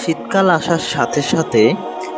শীতকাল আসার সাথে সাথে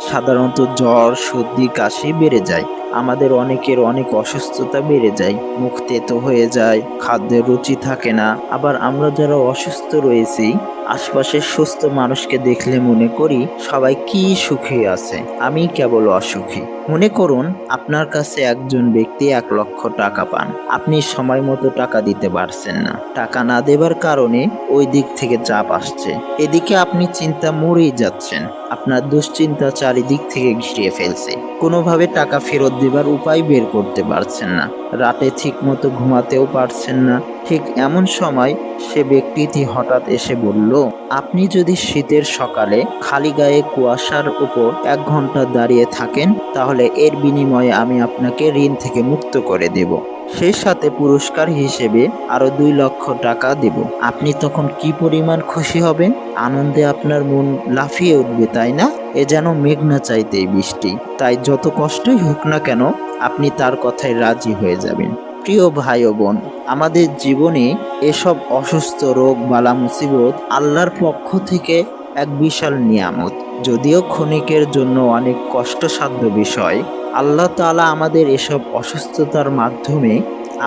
সাধারণত জ্বর, সর্দি, কাশি বেড়ে যায়। আমাদের অনেকের অনেক অসুস্থতা বেড়ে যায়। মুখ তেতো হয়ে যায়, খাদ্যের রুচি থাকে না। আবার আমরা যারা অসুস্থ রয়েছি, আশপাশের সুস্থ মানুষকে দেখলে মনে করি সবাই কি সুখী আছে, আমি কেবল অসুখী। মনে করুন আপনার কাছে একজন ব্যক্তি ১,০০,০০০ টাকা পান। আপনি সময় মতো টাকা দিতে পারছেন না। টাকা না দেবার কারণে ওই দিক থেকে চাপ আসছে। এদিকে আপনি চিন্তা মরেই যাচ্ছেন। আপনার দুশ্চিন্তা চারিদিক থেকে ঘিরে ফেলছে। কোনোভাবে টাকা ফেরত দেবার উপায় বের করতে পারছেন না। রাতে ঠিক মতো ঘুমাতেও পারছেন না। ঠিক এমন সময় সে ব্যক্তিটি হঠাৎ এসে বলল, আপনি যদি শীতের সকালে খালি গায়ে কুয়াশার উপর ১ ঘন্টা দাঁড়িয়ে থাকেন, তাহলে এর বিনিময়ে আমি আপনাকে ঋণ থেকে মুক্ত করে দেব। সেই সাথে পুরস্কার হিসেবে আরো ২,০০,০০০ টাকা দেব। আপনি তখন কি পরিমাণ খুশি হবেন? আনন্দে আপনার মন লাফিয়ে উঠবে, তাই না? এ যেন মেঘনা চাইতেই বৃষ্টি। তাই যত কষ্টই হোক না কেন, আপনি তার কথায় রাজি হয়ে যাবেন। প্রিয় ভাই ও বোন, আমাদের জীবনে এসব অসুস্থ রোগ, বালা, মুসিবত আল্লাহর পক্ষ থেকে এক বিশাল নিয়ামত। যদিও ক্ষণিকের জন্য অনেক কষ্টসাধ্য বিষয়, আল্লাহ তাআলা আমাদের এসব অসুস্থতার মাধ্যমে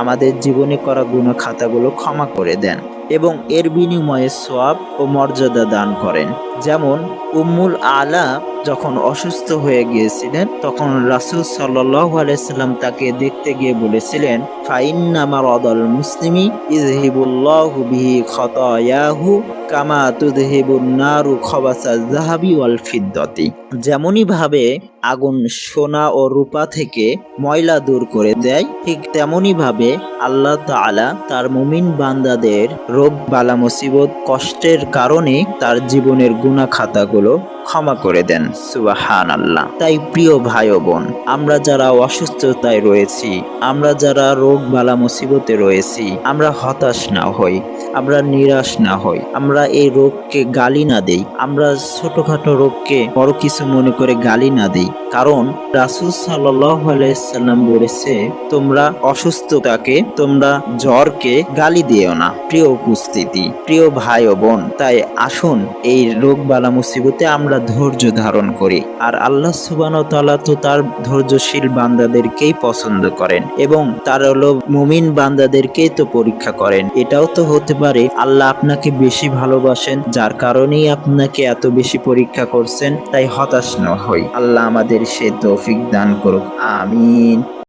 আমাদের জীবনে করা গুনাহ খাতাগুলো ক্ষমা করে দেন এবং এর বিনিময়ে সওয়াব ও মর্যাদা দান করেন। যেমন উম্মুল আলা যখন অসুস্থ হয়ে গিয়েছিলেন, তখন রাসূল সাল্লাল্লাহু আলাইহি সাল্লাম তাকে দেখতে গিয়ে বলেছিলেন, ফাইন্না মারাদাল মুসলিমি ইযহিবুল্লাহু বিহি খাতায়াহু কামা তুযহিবুন নারু খাবাসায যাহাবি ওয়াল ফিদ্দাতি। যেমনই ভাবে আগুন সোনা ও রূপা থেকে ময়লা দূর করে দেয়, ঠিক তেমনি ভাবে আল্লাহ তাআলা তার মুমিন বান্দাদের রোগ, বালা, মুসিবত, কষ্টের কারণে তার জীবনের গুনাহ খাতাগুলো ক্ষমা করে দেন। সুবহানাল্লাহ। তাই প্রিয় ভাই ও বোন, আমরা যারা অসুস্থতায় রয়েছি, আমরা যারা রোগ, বালা, মুসিবতে রয়েছি, আমরা হতাশ না হই, আমরা নিরাশ না হই, আমরা এই রোগকে গালি না দেই, আমরা ছোটখাটো রোগকে বড় কিছু মনে করে গালি না দেই। কারণ রাসূল সাল্লাল্লাহু আলাইহি সাল্লাম বলেছে, তোমরা অসুস্থতাকে, তোমরা জ্বরকে গালি দিও না। প্রিয় উপস্থিতি, প্রিয় ভাই ও বোন, তাই আসুন এই রোগ, বালা, মুসিবতে আমরা ধৈর্য ধারণ করি। আর আল্লাহ সুবহানাহু ওয়া তাআলা তো তার ধৈর্যশীল বান্দাদেরকেই পছন্দ করেন এবং তার মুমিন বান্দাদেরকেই তো পরীক্ষা করেন। এটাও তো হতে পারে আল্লাহ আপনাকে বেশি ভালোবাসেন, যার কারণেই আপনাকে এত বেশি পরীক্ষা করছেন। তাই হতাশ না হই। আল্লাহ আমাদের সে তৌফিক দান করুক। আমিন।